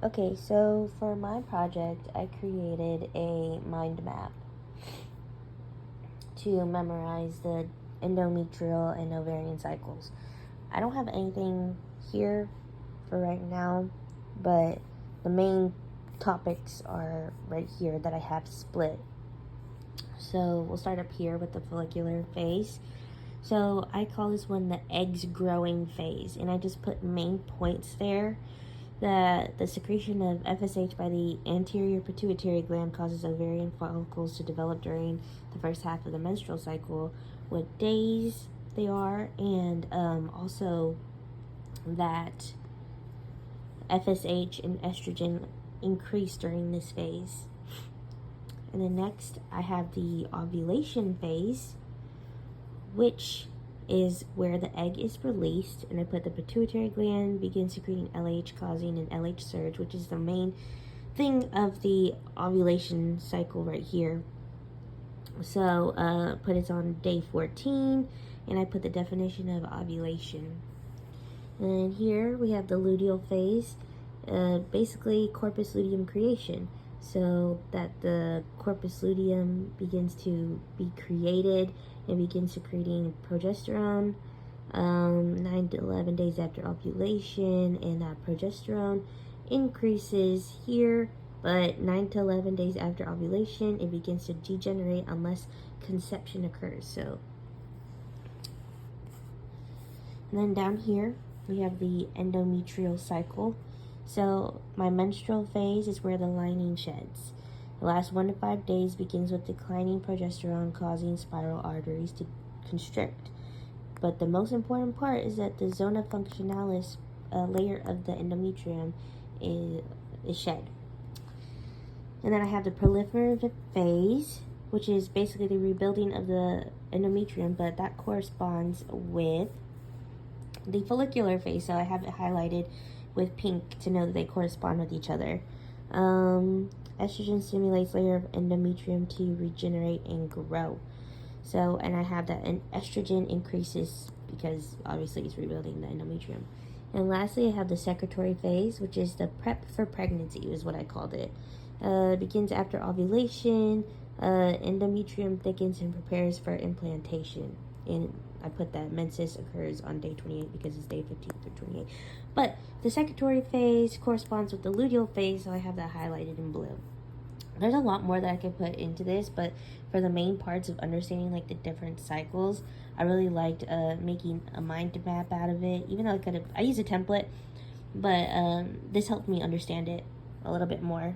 Okay, so for my project, I created a mind map to memorize the endometrial and ovarian cycles. I don't have anything here for right now, but the main topics are right here that I have split. So we'll start up here with the follicular phase. So I call this one the eggs growing phase, and I just put main points there that the secretion of FSH by the anterior pituitary gland causes ovarian follicles to develop during the first half of the menstrual cycle, what days they are, and also that FSH and estrogen increase during this phase. And then next, I have the ovulation phase, which is where the egg is released, and I put the pituitary gland begins secreting LH, causing an LH surge, which is the main thing of the ovulation cycle right here. So put it on day 14, and I put the definition of ovulation. And then here we have the luteal phase, basically corpus luteum creation, so that the corpus luteum begins to be created and begins secreting progesterone 9 to 11 days after ovulation, and that progesterone increases here, but 9 to 11 days after ovulation it begins to degenerate unless conception occurs. So, and then down here we have the endometrial cycle. So my menstrual phase is where the lining sheds. The last 1 to 5 days begins with declining progesterone, causing spiral arteries to constrict. But the most important part is that the zona functionalis layer of the endometrium is shed. And then I have the proliferative phase, which is basically the rebuilding of the endometrium, but that corresponds with the follicular phase, so I have it highlighted with pink to know that they correspond with each other. Estrogen stimulates layer of endometrium to regenerate and grow. So, and I have that, and estrogen increases because obviously it's rebuilding the endometrium. And lastly, I have the secretory phase, which is the prep for pregnancy, is what I called it. Begins after ovulation, endometrium thickens and prepares for implantation. And I put that menses occurs on day 28 because it's day 15 through 28. But the secretory phase corresponds with the luteal phase, so I have that highlighted in blue. There's a lot more that I could put into this, but for the main parts of understanding like the different cycles, I really liked making a mind map out of it. Even though I use a template, but this helped me understand it a little bit more.